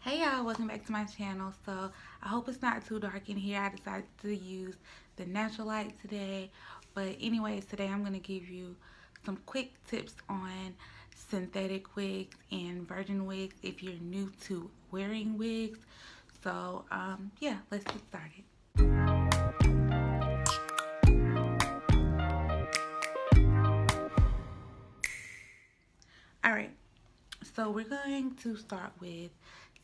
Hey y'all, welcome back to my channel. So I hope it's not too dark in here. I decided to use the natural light today. But anyways, today I'm going to give you some quick tips on synthetic wigs and virgin wigs if you're new to wearing wigs. So yeah, let's get started. Alright, so we're going to start with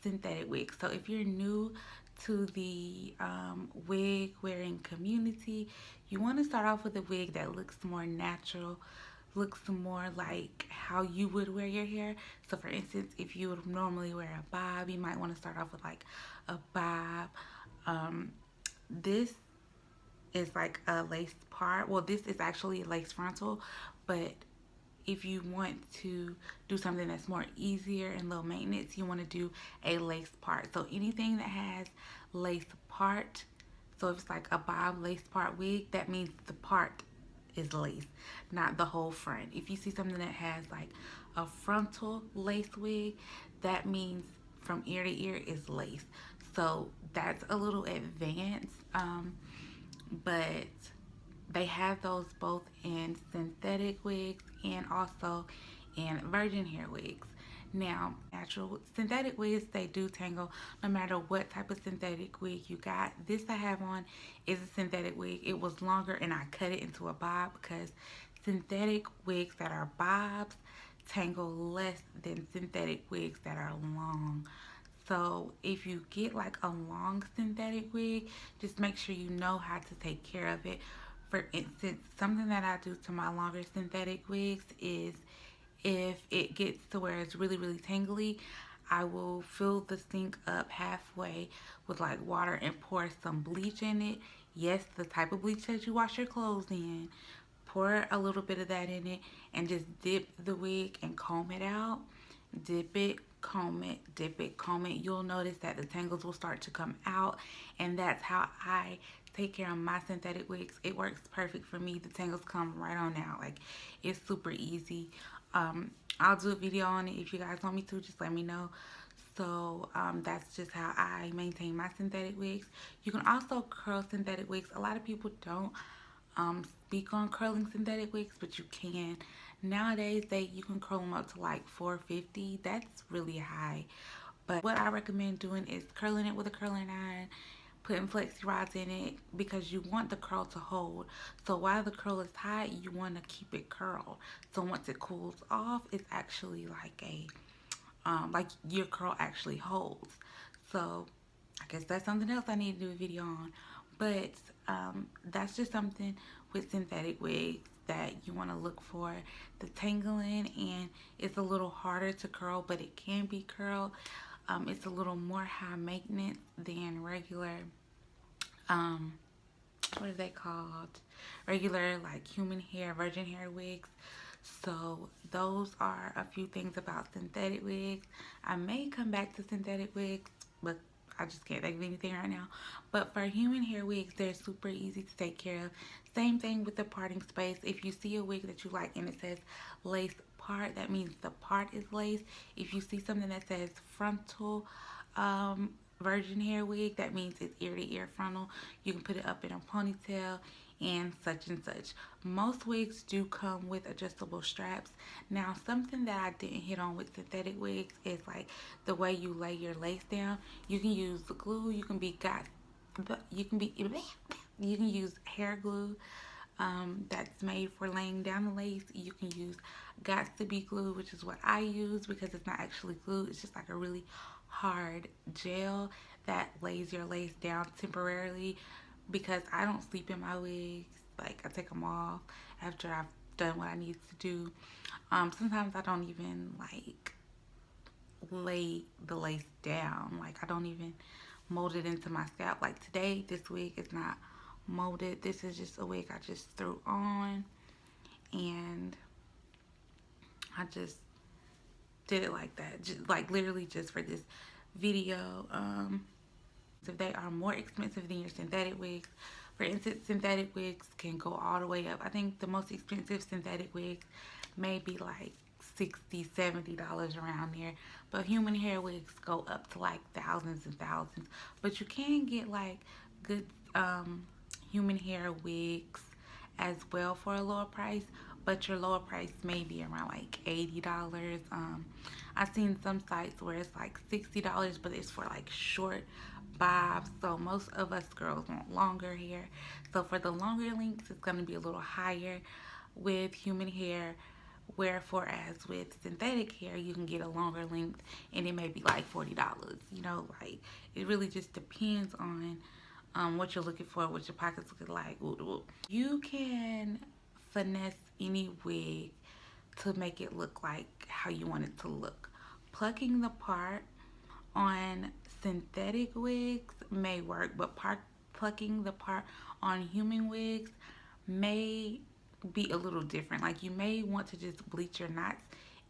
synthetic wigs. So if you're new to the wig wearing community, you want to start off with a wig that looks more natural, looks more like how you would wear your hair. So for instance, if you would normally wear a bob, you might want to start off with like a bob. This is like a lace part. Well, this is actually a lace frontal, but if you want to do something that's more easier and low maintenance, you want to do a lace part. So anything that has lace part, so if it's like a bob lace part wig, that means the part is lace, not the whole front. If you see something that has like a frontal lace wig, that means from ear to ear is lace. So that's a little advanced, but they have those both in synthetic wigs and also in virgin hair wigs. Now, natural synthetic wigs, they do tangle no matter what type of synthetic wig you got. This I have on is a synthetic wig. It was longer and I cut it into a bob because synthetic wigs that are bobs tangle less than synthetic wigs that are long. So if you get like a long synthetic wig, just make sure you know how to take care of it. For instance, something that I do to my longer synthetic wigs is if it gets to where it's really, really tangly, I will fill the sink up halfway with like water and pour some bleach in it. Yes, the type of bleach that you wash your clothes in. Pour a little bit of that in it and just dip the wig and comb it out. Dip it, comb it, dip it, comb it. You'll notice that the tangles will start to come out, and that's how I take care of my synthetic wigs. It works perfect for me. The tangles come right on out. Like, it's super easy. I'll do a video on it if you guys want me to. Just let me know. So that's just how I maintain my synthetic wigs. You can also curl synthetic wigs. A lot of people don't speak on curling synthetic wigs, but you can. Nowadays, you can curl them up to like 450. That's really high. But what I recommend doing is curling it with a curling iron, putting flexi rods in it because you want the curl to hold. So while the curl is high, you want to keep it curled. So once it cools off, it's actually like your curl actually holds. So I guess that's something else I need to do a video on. But that's just something with synthetic wigs that you want to look for. The tangling, and it's a little harder to curl, but it can be curled. It's a little more high maintenance than regular, what are they called? Regular like human hair, virgin hair wigs. So those are a few things about synthetic wigs. I may come back to synthetic wigs, but I just can't think of anything right now. But for human hair wigs, they're super easy to take care of. Same thing with the parting space. If you see a wig that you like and it says lace part, that means the part is lace. If you see something that says frontal virgin hair wig, that means it's ear to ear frontal. You can put it up in a ponytail and such and such. Most wigs do come with adjustable straps. Now, something that I didn't hit on with synthetic wigs is like the way you lay your lace down. You can use glue. You can use hair glue that's made for laying down the lace. You can use got to be glue, which is what I use because it's not actually glue. It's just like a really hard gel that lays your lace down temporarily because I don't sleep in my wigs. Like, I take them off after I've done what I need to do. Sometimes I don't even like lay the lace down. Like, I don't even mold it into my scalp. Like today, this wig is not molded. This is just a wig I just threw on, and I just did it like that, just like literally just for this video. If they are more expensive than your synthetic wigs, for instance, synthetic wigs can go all the way up. I think the most expensive synthetic wigs may be like $60, $70 around there. But human hair wigs go up to like thousands and thousands. But you can get like good human hair wigs as well for a lower price, but your lower price may be around like $80. I've seen some sites where it's like $60, but it's for like short bobs. So most of us girls want longer hair. So for the longer lengths, it's going to be a little higher with human hair. Wherefore, as with synthetic hair, you can get a longer length and it may be like $40. You know, like it really just depends on what you're looking for, what your pockets look like. You can finesse any wig to make it look like how you want it to look. Plucking the part on synthetic wigs may work, but plucking the part on human wigs may be a little different. Like you may want to just bleach your knots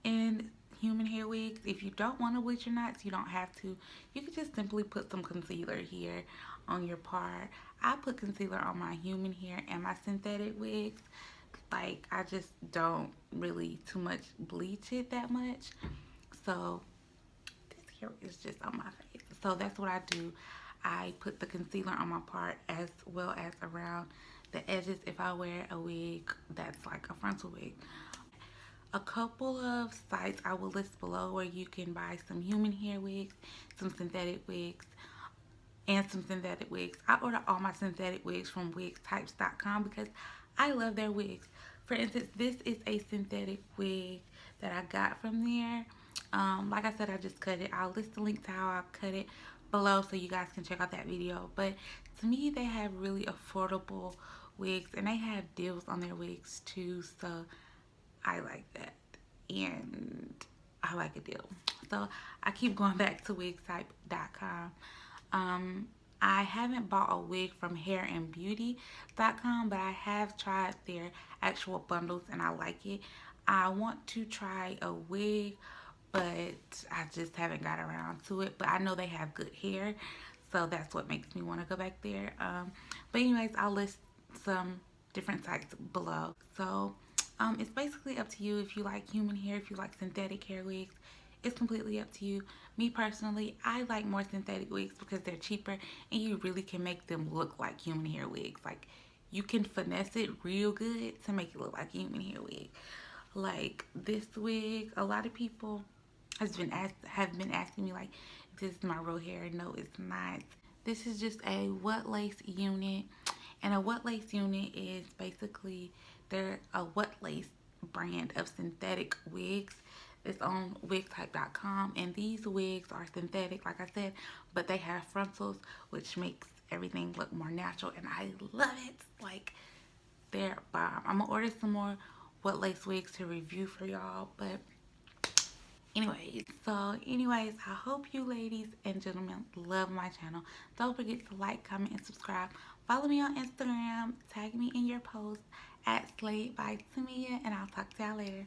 in human hair wigs. If you don't want to bleach your knots, you don't have to. You can just simply put some concealer here on your part. I put concealer on my human hair and my synthetic wigs. Like I just don't really too much bleach it that much. So this hair is just on my face. So that's what I do. I put the concealer on my part as well as around the edges if I wear a wig that's like a frontal wig. A couple of sites I will list below where you can buy some human hair wigs, some synthetic wigs, and some synthetic wigs. I order all my synthetic wigs from wigstypes.com because I love their wigs. For instance, this is a synthetic wig that I got from there. Like I said, I just cut it. I'll list the link to how I cut it below so you guys can check out that video. But to me, they have really affordable wigs and they have deals on their wigs too. So I like that. And I like a deal. So I keep going back to wigstype.com. I haven't bought a wig from hairandbeauty.com, but I have tried their actual bundles and I like it. I want to try a wig, but I just haven't got around to it. But I know they have good hair, so that's what makes me want to go back there. But anyways, I'll list some different sites below. So it's basically up to you if you like human hair, if you like synthetic hair wigs. It's completely up to you. Me personally, I like more synthetic wigs because they're cheaper and you really can make them look like human hair wigs. Like you can finesse it real good to make it look like a human hair wig. Like this wig, a lot of people have been asking me like, this is my real hair. No, it's not. This is just a wet lace unit, and a wet lace unit is basically they're a wet lace brand of synthetic wigs. It's on wigtype.com, and these wigs are synthetic, like I said, but they have frontals, which makes everything look more natural, and I love it. Like, they're bomb. I'm gonna order some more wet lace wigs to review for y'all, but anyways, I hope you ladies and gentlemen love my channel. Don't forget to like, comment, and subscribe. Follow me on Instagram. Tag me in your posts at Slayed by Tamia, and I'll talk to y'all later.